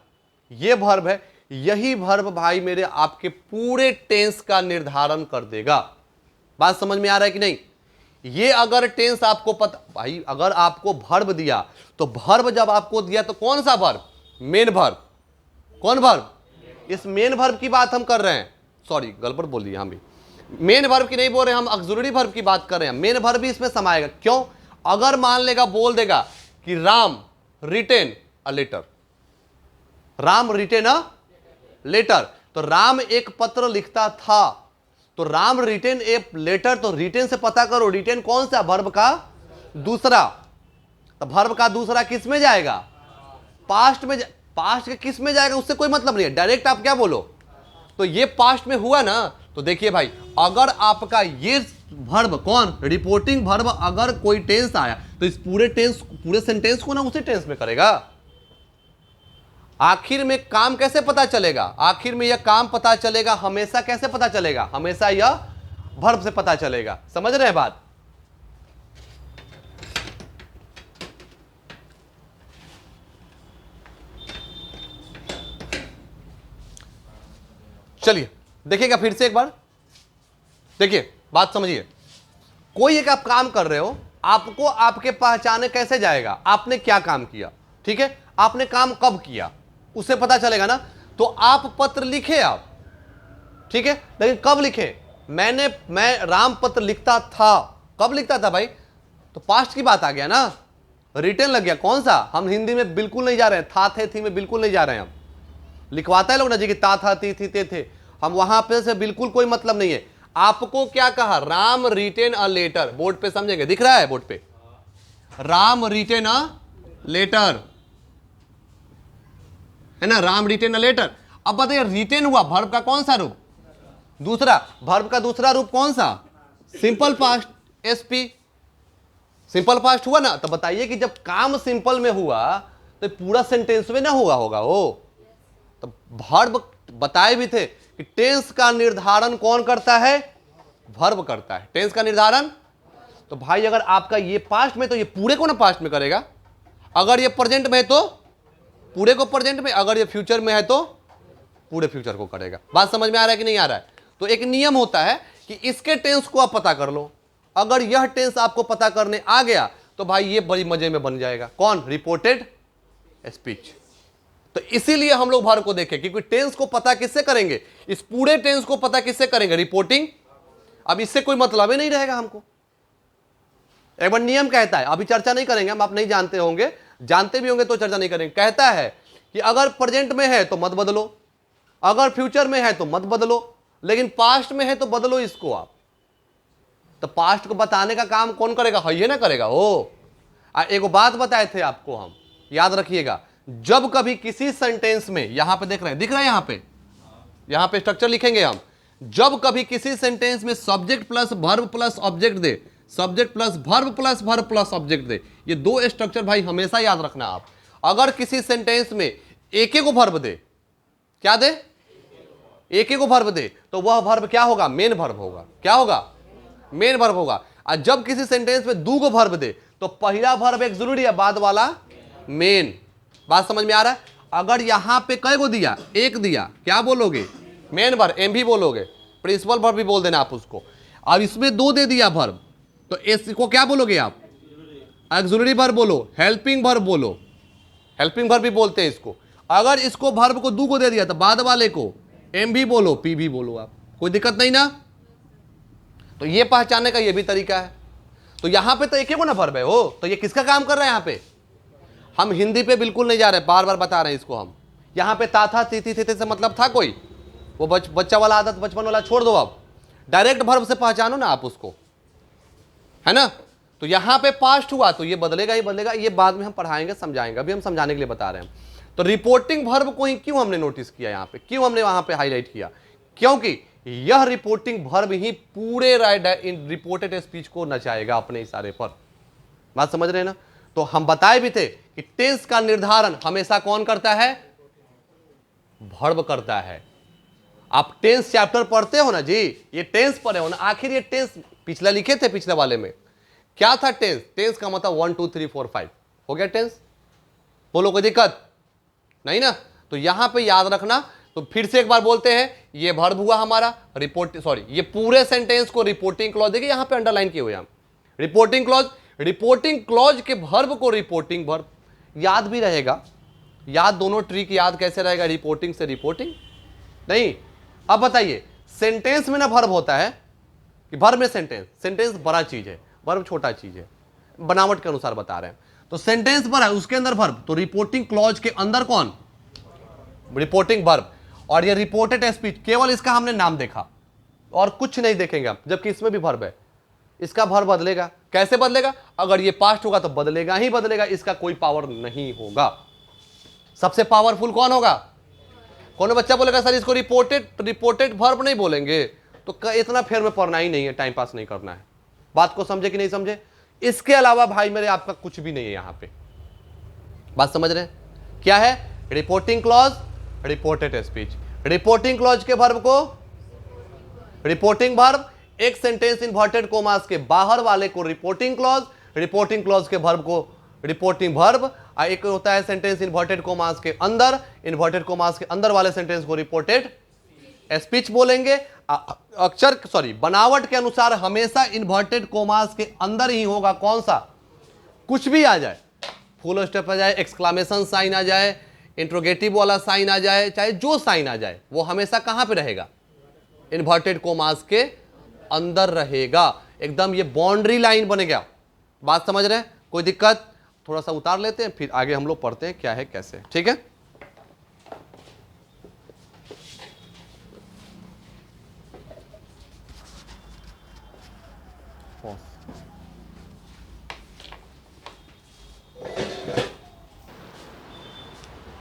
ये वर्ब है, यही वर्ब भाई मेरे आपके पूरे टेंस का निर्धारण कर देगा। बात समझ में आ रहा है कि नहीं? ये अगर टेंस आपको पता, भाई अगर आपको वर्ब दिया तो वर्ब जब आपको दिया तो कौन सा वर्ब? Main verb. कौन वर्ब? इस मेन वर्ब की बात हम कर रहे हैं। सॉरी गड़बड़ बोल दिया, हम भी मेन वर्ब की नहीं बोल रहे, हम ऑक्सिलरी वर्ब की बात कर रहे हैं। मेन वर्ब भी इसमें समाएगा। क्यों? अगर मान लेगा, बोल देगा कि Ram written a letter, Ram written a letter, तो राम एक पत्र लिखता था, तो राम रिटेन ए लेटर, तो रिटेन से पता करो रिटेन कौन सा? वर्ब का दूसरा। तो वर्ब का दूसरा किस में जाएगा? पास्ट में। पास्ट के किस में जाएगा उससे कोई मतलब नहीं है, डायरेक्ट आप क्या बोलो। तो ये पास्ट में हुआ ना, तो देखिए भाई, अगर आपका ये वर्ब कौन? रिपोर्टिंग वर्ब, अगर कोई टेंस आया तो इस पूरे सेंटेंस को ना उसी टेंस में करेगा। आखिर में काम कैसे पता चलेगा? आखिर में यह काम पता चलेगा हमेशा, कैसे पता चलेगा? हमेशा यह वर्ब से पता चलेगा। समझ रहे हैं बात? चलिए देखिएगा फिर से एक बार, देखिए बात समझिए। कोई एक आप काम कर रहे हो, आपको आपके पहचाने कैसे जाएगा? आपने क्या काम किया, ठीक है? आपने काम कब किया उससे पता चलेगा ना। तो आप पत्र लिखे आप, ठीक है, लेकिन कब लिखे? मैं राम पत्र लिखता था। कब लिखता था भाई? तो पास्ट की बात आ गया ना, रिटर्न लग गया। कौन सा? हम हिंदी में बिल्कुल नहीं जा रहे हैं, था थे थी में बिल्कुल नहीं जा रहे हैं। हम लिखवाता है लोग ना जी कि ता था ती थी ते थे, हम वहां पे से बिल्कुल कोई मतलब नहीं है। आपको क्या कहा? Ram written a letter. Board पे समझेंगे, दिख रहा है बोर्ड पे, राम रिटेन अ लेटर, है ना? Ram written a letter. अब बताइए, रिटेन हुआ वर्ब का कौन सा रूप? दूसरा। वर्ब का दूसरा रूप कौन सा? Simple past, SP. Simple past हुआ ना, तो बताइए कि जब काम सिंपल में हुआ तो पूरा सेंटेंस में ना हुआ होगा वो। तो वर्ब बताए भी थे कि टेंस का निर्धारण कौन करता है? वर्ब करता है टेंस का निर्धारण। तो भाई अगर आपका ये पास्ट में तो ये पूरे को ना पास्ट में करेगा, अगर ये प्रेजेंट में है तो पूरे को प्रेजेंट में, अगर ये फ्यूचर में है तो पूरे फ्यूचर को करेगा। बात समझ में आ रहा है कि नहीं आ रहा है? तो एक नियम होता है कि इसके टेंस को आप पता कर लो। अगर यह टेंस आपको पता करने आ गया तो भाई ये बड़ी मजे में बन जाएगा। कौन? Reported speech. तो इसीलिए हम लोग वर्ब को देखें, क्योंकि टेंस को पता किससे करेंगे? इस पूरे टेंस को पता किससे करेंगे? रिपोर्टिंग। अब इससे कोई मतलब ही नहीं रहेगा हमको। एक बार नियम कहता है, अभी चर्चा नहीं करेंगे हम, आप नहीं जानते होंगे, जानते भी होंगे तो चर्चा नहीं करेंगे। कहता है कि अगर प्रेजेंट में है तो मत बदलो, अगर फ्यूचर में है तो मत बदलो, लेकिन पास्ट में है तो बदलो इसको आप। तो पास्ट को बताने का काम कौन करेगा? है ना करेगा वो। एक बात बताए थे आपको हम, याद रखिएगा, जब कभी किसी सेंटेंस में, यहां पे देख रहे हैं, दिख रहा है यहां पे स्ट्रक्चर लिखेंगे हम, जब कभी किसी सेंटेंस में subject plus verb plus object दे, subject plus verb plus object दे, ये दो स्ट्रक्चर भाई हमेशा याद रखना आप। अगर किसी सेंटेंस में एक एक को वर्ब दे, क्या दे? एक एक को वर्ब दे, तो वह वर्ब क्या होगा? मेन वर्ब होगा। क्या होगा? मेन वर्ब होगा। और जब किसी सेंटेंस में दो को वर्ब दे तो पहला वर्ब एक जरूरी है, बाद वाला मेन। बात समझ में आ रहा है? अगर यहां पे कई को दिया? एक दिया, क्या बोलोगे? मेन वर्ब, एम भी बोलोगे, प्रिंसिपल वर्ब भी बोल देना आप उसको। अब इसमें दो दे दिया वर्ब, तो इसको क्या बोलोगे आप? ऑक्सिलरी वर्ब बोलो, हेल्पिंग वर्ब बोलो, हेल्पिंग वर्ब भी बोलते हैं इसको। अगर इसको वर्ब को दो को दे दिया तो बाद वाले को एम भी बोलो, पी भी बोलो आप, कोई दिक्कत नहीं ना। तो ये पहचानने का ये भी तरीका है। तो यहां पे तो एक ही को ना वर्ब है हो, तो ये किसका काम कर रहा है? यहां पे हम हिंदी पे बिल्कुल नहीं जा रहे, बार बार बता रहे हैं इसको हम। यहां पे ता था ती थी थे से मतलब था कोई? वो बच्चा वाला आदत, बचपन वाला छोड़ दो, आप डायरेक्ट वर्ब से पहचानो ना आप उसको, है ना। तो यहां पे पास्ट हुआ तो ये बदलेगा ही बदलेगा, ये बाद में हम पढ़ाएंगे, समझाएंगे, अभी हम समझाने के लिए बता रहे हैं। तो रिपोर्टिंग वर्ब को ही क्यों हमने नोटिस किया यहां पे, क्यों हमने वहां पे हाईलाइट किया? क्योंकि यह रिपोर्टिंग वर्ब ही पूरे रिपोर्टेड स्पीच को नचाएगा अपने इशारे पर। बात समझ रहे हैं ना? तो हम बताए भी थे कि टेंस का निर्धारण हमेशा कौन करता है? वर्ब करता है। आप टेंस चैप्टर पढ़ते हो ना जी, ये टेंस पढ़े हो ना, आखिर ये टेंस पिछला लिखे थे, पिछले वाले में क्या था? टेंस। टेंस का मतलब 1 2 3 4 5 हो गया टेंस। बोलो कोई दिक्कत नहीं ना? तो यहां पे याद रखना, तो फिर से एक बार बोलते हैं, ये वर्ब हुआ हमारा ये पूरे सेंटेंस को रिपोर्टिंग क्लॉज, देखिए यहां पे अंडरलाइन किए हुए हम रिपोर्टिंग क्लॉज। रिपोर्टिंग क्लॉज के वर्ब को रिपोर्टिंग वर्ब याद भी रहेगा, याद दोनों ट्रिक याद कैसे रहेगा, रिपोर्टिंग से रिपोर्टिंग नहीं। अब बताइए सेंटेंस में ना वर्ब होता है कि वर्ब में सेंटेंस बड़ा चीज है, वर्ब छोटा चीज है, बनावट के अनुसार बता रहे हैं। तो सेंटेंस बड़ा है, उसके अंदर वर्ब, तो रिपोर्टिंग क्लॉज के अंदर कौन, रिपोर्टिंग वर्ब। और ये रिपोर्टेड स्पीच केवल इसका हमने नाम देखा और कुछ नहीं देखेंगे हम, जबकि इसमें भी वर्ब है। इसका वर्ब बदलेगा, कैसे बदलेगा, अगर ये पास्ट होगा तो बदलेगा ही बदलेगा, इसका कोई पावर नहीं होगा। सबसे पावरफुल कौन होगा, कौन बच्चा बोलेगा सर इसको रिपोर्टेड वर्ब नहीं बोलेंगे, तो इतना फेर में पढ़ना ही नहीं है, टाइम पास नहीं करना है। बात को समझे कि नहीं समझे। इसके अलावा भाई मेरे आपका कुछ भी नहीं है यहां पे, बात समझ रहे हैं क्या है, reporting clause, reported speech. Reporting clause के वर्ब को रिपोर्टिंग वर्ब, एक सेंटेंस इन्वर्टेड कोमास के बाहर वाले को रिपोर्टिंग क्लॉज, रिपोर्टिंग क्लॉज के वर्ब को रिपोर्टिंग वर्ब, एक होता है सेंटेंस इन्वर्टेड कोमास के अंदर, इन्वर्टेड कोमास के अंदर वाले सेंटेंस को रिपोर्टेड स्पीच बोलेंगे। बनावट के अनुसार हमेशा इन्वर्टेड कोमास के अंदर ही होगा, कौन सा, कुछ भी आ जाए, फुल स्टॉप आ जाए, एक्सक्लामेशन साइन आ जाए, इंट्रोगेटिव वाला साइन आ जाए, चाहे जो साइन आ जाए, वो हमेशा कहां पे रहेगा, इन्वर्टेड कोमास के अंदर रहेगा। एकदम ये बाउंड्री लाइन बनेगा। बात समझ रहे हैं, कोई दिक्कत, थोड़ा सा उतार लेते हैं फिर आगे हम लोग पढ़ते हैं क्या है कैसे, ठीक है।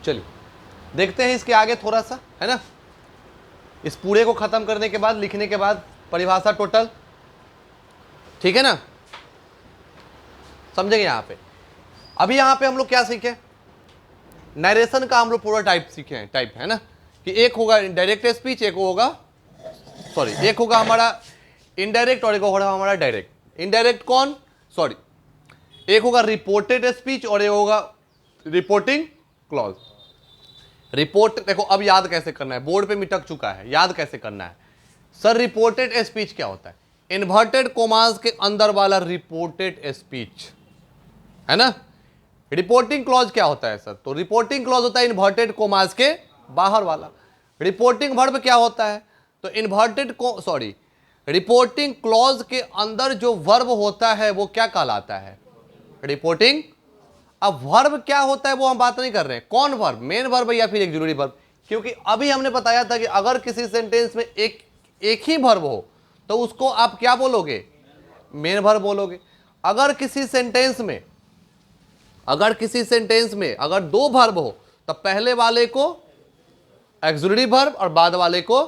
चलिए देखते हैं इसके आगे थोड़ा सा, है ना। इस पूरे को खत्म करने के बाद, लिखने के बाद परिभाषा टोटल, ठीक है ना, समझेंगे यहां पे। अभी यहां पे हम लोग क्या सीखे, नरेशन का हम लोग पूरा टाइप सीखे हैं, टाइप है ना, कि एक होगा डायरेक्ट स्पीच, एक होगा हमारा इनडायरेक्ट और एक होगा हमारा डायरेक्ट। इनडायरेक्ट कौन, एक होगा रिपोर्टेड स्पीच और एक होगा रिपोर्टिंग क्लॉज। रिपोर्ट देखो अब याद कैसे करना है, बोर्ड पे मिटक चुका है, याद कैसे करना है सर। रिपोर्टेड स्पीच क्या होता है, इन्वर्टेड कोमास के अंदर वाला रिपोर्टेड स्पीच, है ना। रिपोर्टिंग क्लॉज क्या होता है सर, तो रिपोर्टिंग क्लॉज होता है इन्वर्टेड कोमास के बाहर वाला। रिपोर्टिंग वर्ब क्या होता है, तो रिपोर्टिंग क्लॉज के अंदर जो वर्ब होता है वो क्या कहलाता है, रिपोर्टिंग। अब वर्ब क्या होता है वो हम बात नहीं कर रहे हैं, कौन वर्ब, मेन वर्ब या फिर ऑक्सिलरी वर्ब, क्योंकि अभी हमने बताया था कि अगर किसी सेंटेंस में एक ही वर्ब हो तो उसको आप क्या बोलोगे, मेन वर्ब बोलोगे। अगर किसी सेंटेंस में अगर दो वर्ब हो तो पहले वाले को ऑक्सिलरी वर्ब और बाद वाले को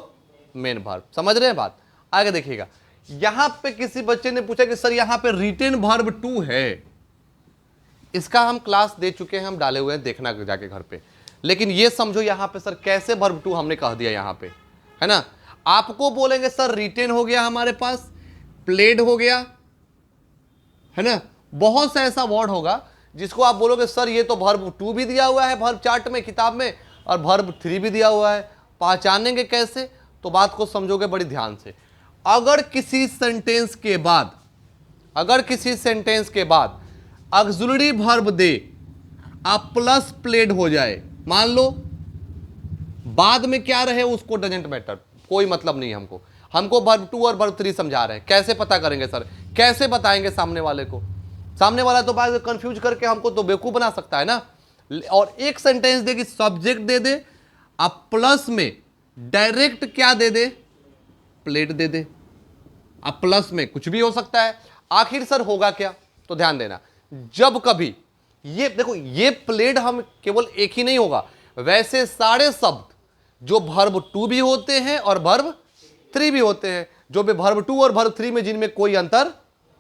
मेन वर्ब। समझ रहे हैं बात, आगे देखिएगा। यहां पे किसी बच्चे ने पूछा कि सर यहां पे रिटेन वर्ब 2 है, इसका हम क्लास दे चुके हैं, हम डाले हुए हैं, देखना जाके घर पे। लेकिन ये समझो यहां पे सर कैसे वर्ब 2 हमने कह दिया यहां पे, है ना। आपको बोलेंगे सर रिटेन हो गया हमारे पास, प्लेड हो गया, है ना, बहुत सा ऐसा वर्ड होगा जिसको आप बोलोगे सर ये तो वर्ब 2 भी दिया हुआ है वर्ब चार्ट में, किताब में, और वर्ब 3 भी दिया हुआ है, पहचानेंगे कैसे, तो बात को समझोगे बड़ी ध्यान से। अगर किसी सेंटेंस के बाद ऑक्सिलरी वर्ब दे आप प्लस प्लेड हो जाए, मान लो बाद में क्या रहे उसको डजेंट मैटर, कोई मतलब नहीं हमको वर्ब 2 और वर्ब 3 समझा रहे हैं। कैसे पता करेंगे सर, कैसे बताएंगे सामने वाले को, सामने वाला तो बात कंफ्यूज करके हमको तो बेवकूफ बना सकता है ना। और एक सेंटेंस दे कि सब्जेक्ट दे दे, आप प्लस में डायरेक्ट क्या दे दे, प्लेड दे दे। अब प्लस में कुछ भी हो सकता है, आखिर सर होगा क्या, तो ध्यान देना, जब कभी ये देखो ये प्लेड हम केवल एक ही नहीं होगा, वैसे सारे शब्द जो वर्ब 2 भी होते हैं और वर्ब 3 भी होते हैं, जो भी वर्ब 2 और वर्ब 3 में जिनमें कोई अंतर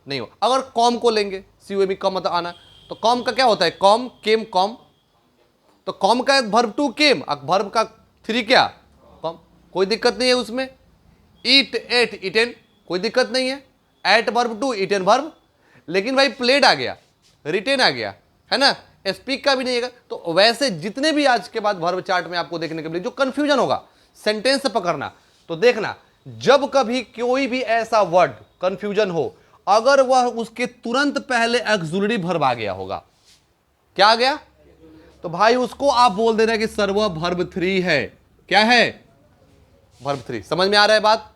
नहीं हो। अगर कॉम को लेंगे, COM कम मत आना, तो कॉम का क्या होता है, कॉम केम कॉम, तो कॉम का वर्ब 2 केम, वर्ब का 3 क्या, कॉम, कोई दिक्कत नहीं है उसमें। ईट एट इटेन, कोई दिक्कत नहीं है, एट वर्ब 2 इटेन वर्ब। लेकिन भाई प्लेड आ गया, रिटेन आ गया, है ना, स्पीक का भी नहीं है। तो वैसे जितने भी आज के बाद वर्ब चार्ट में आपको देखने के लिए जो कंफ्यूजन होगा, सेंटेंस से पकड़ना। तो देखना, जब कभी कोई भी ऐसा वर्ड कंफ्यूजन हो, अगर वह उसके तुरंत पहले ऑक्सिलरी वर्ब आ गया होगा, क्या आ गया, तो भाई उसको आप बोल देना कि सर वह वर्ब 3 है। क्या है, वर्ब 3। समझ में आ रहा है बात?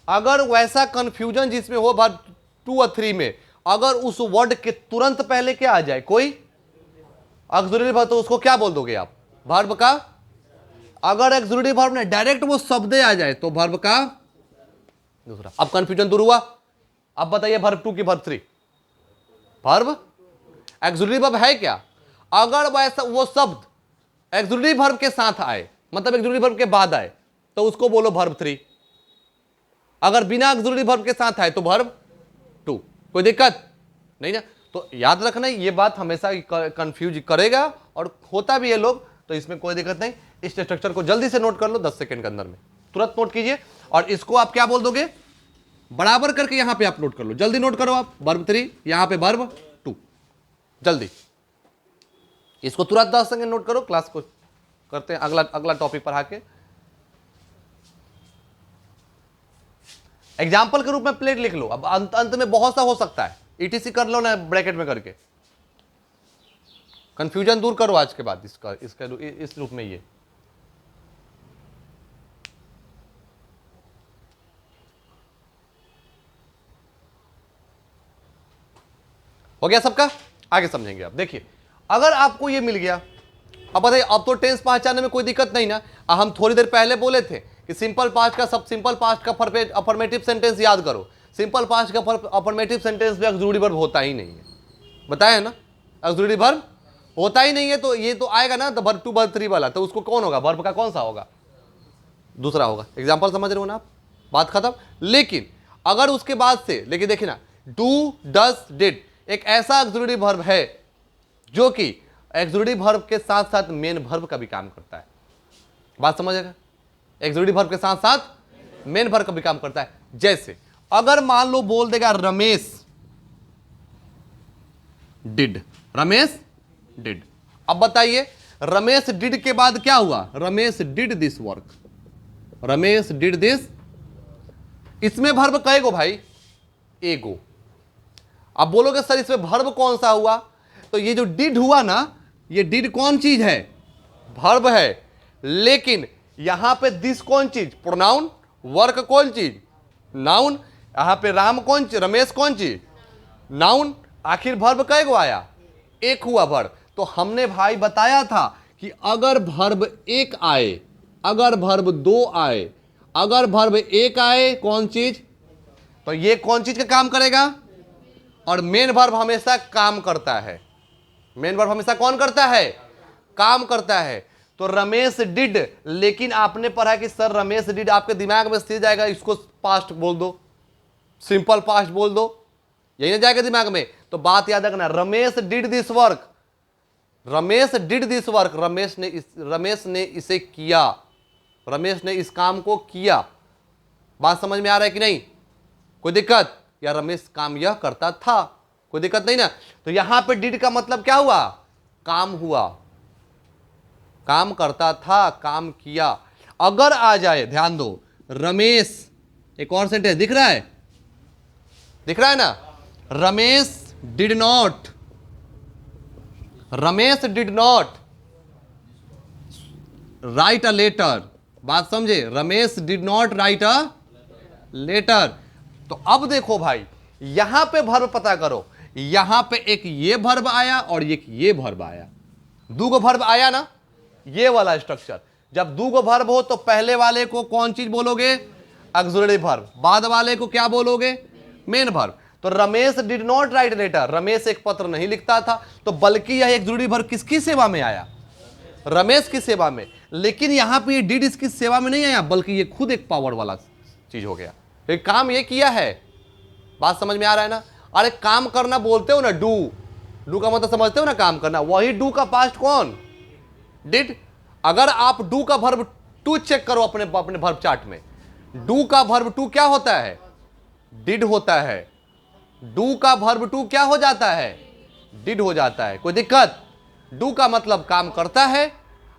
अगर वैसा कंफ्यूजन जिसमें हो वर्ब 2 और 3 में, अगर उस वर्ड के तुरंत पहले क्या आ जाए, कोई ऑक्सिलरी वर्ब, तो उसको क्या बोल दोगे आप, वर्ब का। अगर ऑक्सिलरी वर्ब ने डायरेक्ट वो शब्द आ जाए तो वर्ब का दूसरा। अब कंफ्यूजन दूर हुआ। अब बताइए वर्ब 2 की वर्ब 3, वर्ब ऑक्सिलरी वर्ब है क्या? अगर वैसा वो शब्द ऑक्सिलरी वर्ब के साथ आए, मतलब ऑक्सिलरी वर्ब के बाद आए, तो उसको बोलो वर्ब 3। अगर बिना ऑक्सिलरी वर्ब के साथ आए तो वर्ब 2। कोई दिक्कत नहीं ना? तो याद रखना ये बात हमेशा कंफ्यूज करेगा, और होता भी है लोग, तो इसमें कोई दिक्कत नहीं। इस स्ट्रक्चर को जल्दी से नोट कर लो, 10 सेकंड के अंदर में तुरंत नोट कीजिए। और इसको आप क्या बोल दोगे, बराबर करके यहां पे आप नोट कर लो, जल्दी नोट करो आप, वर्ब 3 यहां पे वर्ब 2, जल्दी इसको तुरंत 10 सेकंड नोट करो। क्लास को करते हैं अगला टॉपिक पर आके। एग्जाम्पल के रूप में प्लेट लिख लो। अब अंत में बहुत सा हो सकता है, ईटीसी कर लो ना ब्रैकेट में करके, कंफ्यूजन दूर करो आज के बाद इसका इस रूप में। ये हो गया सबका, आगे समझेंगे आप। देखिए अगर आपको ये मिल गया, अब बताइए, अब तो टेंस पहचानने में कोई दिक्कत नहीं ना। हम थोड़ी देर पहले बोले थे कि सिंपल पास्ट का सिंपल पास्ट का अफर्मेटिव सेंटेंस याद करो। सिंपल पास्ट का अफर्मेटिव सेंटेंस में ऑक्सिलरी वर्ब होता ही नहीं है, बताया ना, ऑक्सिलरी वर्ब होता ही नहीं है। तो ये तो आएगा ना, तो वर्ब 2 वर्ब 3 वाला, तो उसको कौन होगा, वर्ब का कौन सा होगा, दूसरा होगा। एग्जाम्पल समझ रहे हो ना आप, बात खत्म। लेकिन अगर उसके बाद से, लेकिन देखिए ना, डू डस डिड एक ऐसा ऑक्सिलरी वर्ब है जो कि ऑक्सिलरी वर्ब के साथ साथ मेन वर्ब का भी काम करता है। बात समझेगा, ऑक्सिलरी वर्ब के साथ साथ मेन वर्ब का भी काम करता है। जैसे अगर मान लो बोल देगा रमेश डिड, रमेश डिड। अब बताइए रमेश डिड के बाद क्या हुआ, Ramesh did this work, Ramesh did this. इसमें वर्ब कएगो भाई, एगो। अब बोलोगे सर इसमें वर्ब कौन सा हुआ, तो ये जो डिड हुआ ना, ये डिड कौन चीज है, वर्ब है। लेकिन यहां पे दिस कौन चीज, प्रोनाउन। वर्क कौन चीज, नाउन। यहां पे राम कौन चीज, रमेश कौन चीज, नाउन। आखिर वर्ब कएगो आया, एक हुआ वर्ब। तो हमने भाई बताया था कि अगर वर्ब 1 आए, अगर वर्ब 2 आए, अगर वर्ब 1 आए, कौन चीज, तो ये कौन चीज का काम करेगा, और मेन वर्ब हमेशा काम करता है। मेन वर्ब हमेशा कौन करता है, काम करता है। तो रमेश डिड, लेकिन आपने पढ़ा कि सर रमेश डिड, आपके दिमाग में स्थिर जाएगा, इसको पास्ट बोल दो, सिंपल पास्ट बोल दो, यही ना जाएगा दिमाग में। तो बात याद रखना, Ramesh did this work, Ramesh did this work, Ramesh ने इसे किया, रमेश ने इस काम को किया। बात समझ में आ रहा है कि नहीं, कोई दिक्कत, या रमेश काम यह करता था, कोई दिक्कत नहीं ना। तो यहां पे डिड का मतलब क्या हुआ, काम हुआ, काम करता था, काम किया। अगर आ जाए, ध्यान दो, रमेश, एक और सेंटेंस दिख रहा है, दिख रहा है ना, Ramesh did not, Ramesh did not write a letter. बात समझे, Ramesh did not write a letter. तो अब देखो भाई, यहां पे वर्ब पता करो, यहां पे एक ये वर्ब आया और एक ये वर्ब आया, दूगो वर्ब आया ना, ये वाला स्ट्रक्चर। जब दूगो वर्ब हो तो पहले वाले को कौन चीज बोलोगे, ऑक्सिलरी वर्ब, बाद वाले को क्या बोलोगे, मेन वर्ब। तो Ramesh did not write letter, Ramesh एक पत्र नहीं लिखता था, तो बल्कि यह एक ऑक्सिलरी वर्ब किसकी सेवा में आया, रमेश की सेवा में। लेकिन यहां पे ये डिड इसकी सेवा में नहीं आया, बल्कि ये खुद एक पावर वाला चीज हो गया, एक काम ये किया है। बात समझ में आ रहा है ना। अरे काम करना बोलते हो ना, डू, डू का मतलब समझते हो ना, काम करना, वही डू का पास्ट कौन, डिड। अगर आप डू का वर्ब 2 चेक करो अपने वर्ब चार्ट में, डू का वर्ब 2 क्या होता है, डिड होता है। डू का वर्ब 2 क्या हो जाता है, डिड हो जाता है। कोई दिक्कत, डू का मतलब काम करता है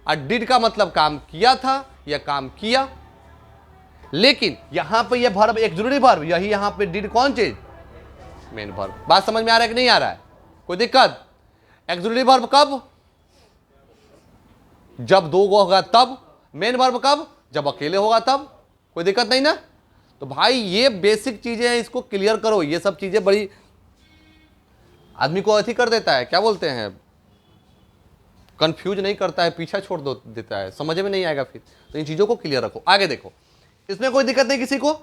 और डिड का मतलब काम किया था या काम किया। लेकिन यहां पे ये वर्ब ऑक्सिलरी वर्ब, यही यहां पे डिड कौन चीज, मेन वर्ब। बात समझ में आ रहा है कि नहीं आ रहा है, कोई दिक्कत? ऑक्सिलरी वर्ब कब, जब दो होगा तब, मेन वर्ब कब, जब अकेले होगा तब, कोई दिक्कत नहीं ना। तो भाई ये बेसिक चीजें हैं, इसको क्लियर करो। ये सब चीजें बड़ी आदमी को अथी कर देता है, क्या बोलते हैं, कंफ्यूज नहीं करता है, पीछा छोड़ देता है, समझ में नहीं आएगा फिर। तो इन चीजों को क्लियर रखो। आगे देखो, इसमें कोई दिक्कत नहीं किसी को,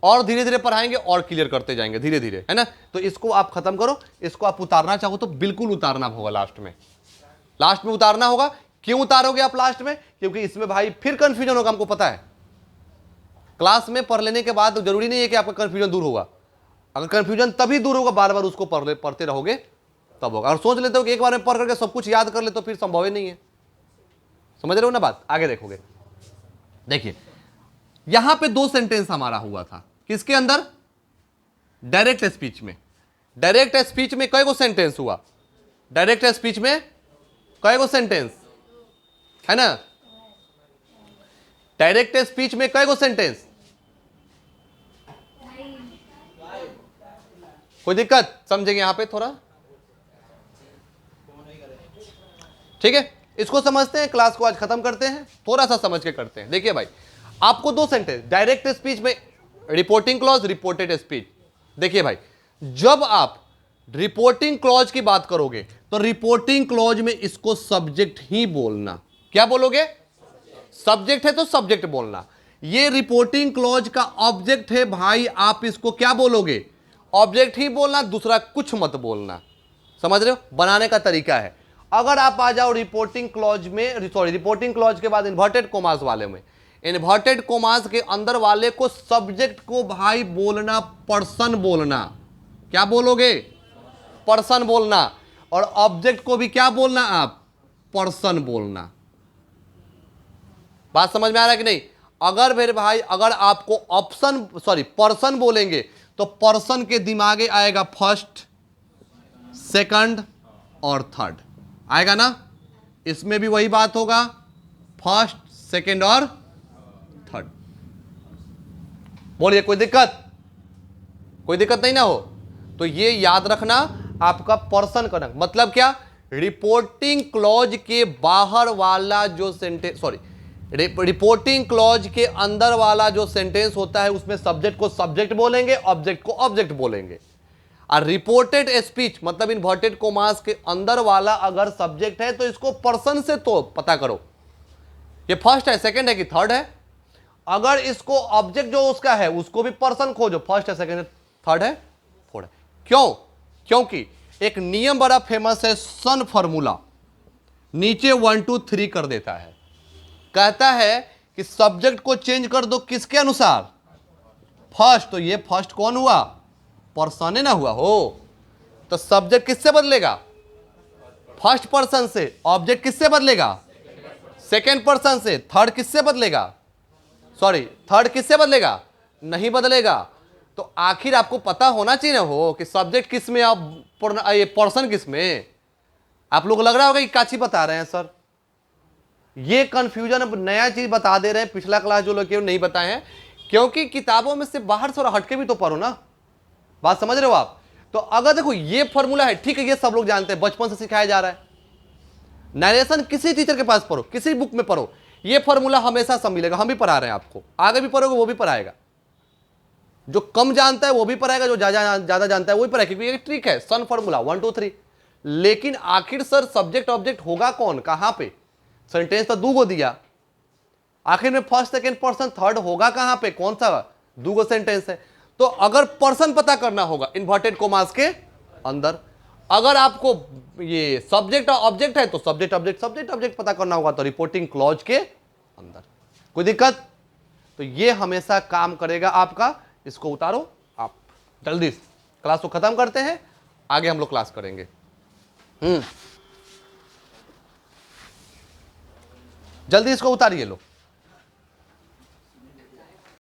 और धीरे धीरे पढ़ाएंगे और क्लियर करते जाएंगे धीरे धीरे, है ना। तो इसको आप खत्म करो, इसको आप उतारना चाहो तो बिल्कुल उतारना होगा, लास्ट में उतारना होगा। क्यों उतारोगे आप लास्ट में? क्योंकि इसमें भाई फिर कंफ्यूजन होगा, हमको पता है। क्लास में पढ़ लेने के बाद जरूरी नहीं है कि आपका कंफ्यूजन दूर होगा। अगर कंफ्यूजन तभी दूर होगा बार बार उसको पढ़ते रहोगे तब होगा। और सोच लेते हो कि एक बार में पढ़ करके सब कुछ याद कर ले तो फिर संभव ही नहीं है। समझ रहे हो ना बात? आगे देखोगे, देखिए यहां पे दो सेंटेंस हमारा हुआ था, किसके अंदर, डायरेक्ट स्पीच में। डायरेक्ट स्पीच में कई गो सेंटेंस हुआ, डायरेक्ट स्पीच में कई गो सेंटेंस है ना, डायरेक्ट स्पीच में कई गो सेंटेंस, कोई दिक्कत? समझेंगे यहां पे थोड़ा, ठीक है। इसको समझते हैं, क्लास को आज खत्म करते हैं, थोड़ा सा समझ के करते हैं। देखिए भाई, आपको दो सेंटेंस, डायरेक्ट स्पीच में रिपोर्टिंग क्लॉज, रिपोर्टेड स्पीच। देखिए भाई, जब आप रिपोर्टिंग क्लॉज की बात करोगे तो रिपोर्टिंग क्लॉज में इसको सब्जेक्ट ही बोलना। क्या बोलोगे? सब्जेक्ट है तो सब्जेक्ट बोलना। ये रिपोर्टिंग क्लॉज का ऑब्जेक्ट है भाई, आप इसको क्या बोलोगे? ऑब्जेक्ट ही बोलना, दूसरा कुछ मत बोलना। समझ रहे हो? बनाने का तरीका है। अगर आप आ जाओ रिपोर्टिंग क्लॉज में, सॉरी रिपोर्टिंग क्लॉज के बाद इन्वर्टेड कोमास वाले में, इन्वर्टेड कोमास के अंदर वाले को सब्जेक्ट को भाई बोलना पर्सन बोलना। क्या बोलोगे? पर्सन बोलना। और ऑब्जेक्ट को भी क्या बोलना आप? पर्सन बोलना। बात समझ में आ रहा है कि नहीं? अगर फिर भाई अगर आपको पर्सन बोलेंगे तो पर्सन के दिमागे आएगा फर्स्ट, सेकंड और थर्ड, आएगा ना। इसमें भी वही बात होगा, फर्स्ट, सेकंड और थर्ड। बोलिए, कोई दिक्कत? कोई दिक्कत नहीं ना हो? तो ये याद रखना, आपका पर्सन का मतलब क्या? रिपोर्टिंग क्लॉज के बाहर वाला जो सेंटेंस, सॉरी रिपोर्टिंग क्लॉज के अंदर वाला जो सेंटेंस होता है उसमें सब्जेक्ट को सब्जेक्ट बोलेंगे, ऑब्जेक्ट को ऑब्जेक्ट बोलेंगे। और रिपोर्टेड स्पीच मतलब इन्वर्टेड कोमास के अंदर वाला अगर सब्जेक्ट है तो इसको पर्सन से तो पता करो ये फर्स्ट है, सेकंड है कि थर्ड है। अगर इसको ऑब्जेक्ट जो उसका है उसको भी पर्सन खोजो, फर्स्ट है, सेकंड है, थर्ड है, फोर्थ है। क्यों? क्योंकि एक नियम बड़ा फेमस है, सन फॉर्मूला, नीचे 1 2 3 कर देता है। कहता है कि सब्जेक्ट को चेंज कर दो किसके अनुसार? फर्स्ट। तो ये फर्स्ट कौन हुआ? पर्सन है ना हुआ हो। तो सब्जेक्ट किससे बदलेगा? फर्स्ट पर्सन से। ऑब्जेक्ट किससे बदलेगा? सेकेंड पर्सन से। थर्ड किससे बदलेगा? सॉरी, थर्ड किससे बदलेगा? नहीं बदलेगा। तो आखिर आपको पता होना चाहिए ना हो कि सब्जेक्ट किस में और ये पर्सन किस में। आप लोग लग रहा होगा कि काची बता रहे हैं सर, ये कंफ्यूजन अब नया चीज बता दे रहे हैं। पिछला क्लास जो लोग नहीं बताए हैं, क्योंकि किताबों में से बाहर थोड़ा हटके भी तो पढ़ो ना। बात समझ रहे हो आप? तो अगर देखो ये फॉर्मूला है, ठीक है, ये सब लोग जानते हैं, बचपन से सिखाया जा रहा है। नरेशन किसी टीचर के पास पढ़ो, किसी बुक में पढ़ो, ये फॉर्मूला हमेशा सब मिलेगा। हम भी पढ़ा रहे हैं आपको, आगे भी पढ़ोगे वो भी पढ़ाएगा। जो कम जानता है वो भी पढ़ाएगा, जो ज्यादा जानता है वो भी पढ़ाएगा, क्योंकि ये ट्रिक है, सन फॉर्मूला 1 2 3। लेकिन आखिर सर सब्जेक्ट ऑब्जेक्ट होगा कौन, कहां पे? सेंटेंस तो दो गो दिया, आखिर में फर्स्ट, सेकंड, पर्सन, थर्ड होगा कहां पे? कौन सा? दो गो सेंटेंस है। तो अगर पर्सन पता करना होगा इन्वर्टेड कोमास के अंदर, अगर आपको ये सब्जेक्ट और ऑब्जेक्ट है तो सब्जेक्ट ऑब्जेक्ट पता करना होगा तो रिपोर्टिंग क्लॉज के अंदर। कोई दिक्कत? तो ये हमेशा काम करेगा आपका। इसको उतारो आप जल्दी। क्लास को खत्म करते हैं, आगे हम लोग क्लास करेंगे। जल्दी इसको उतारिए लो।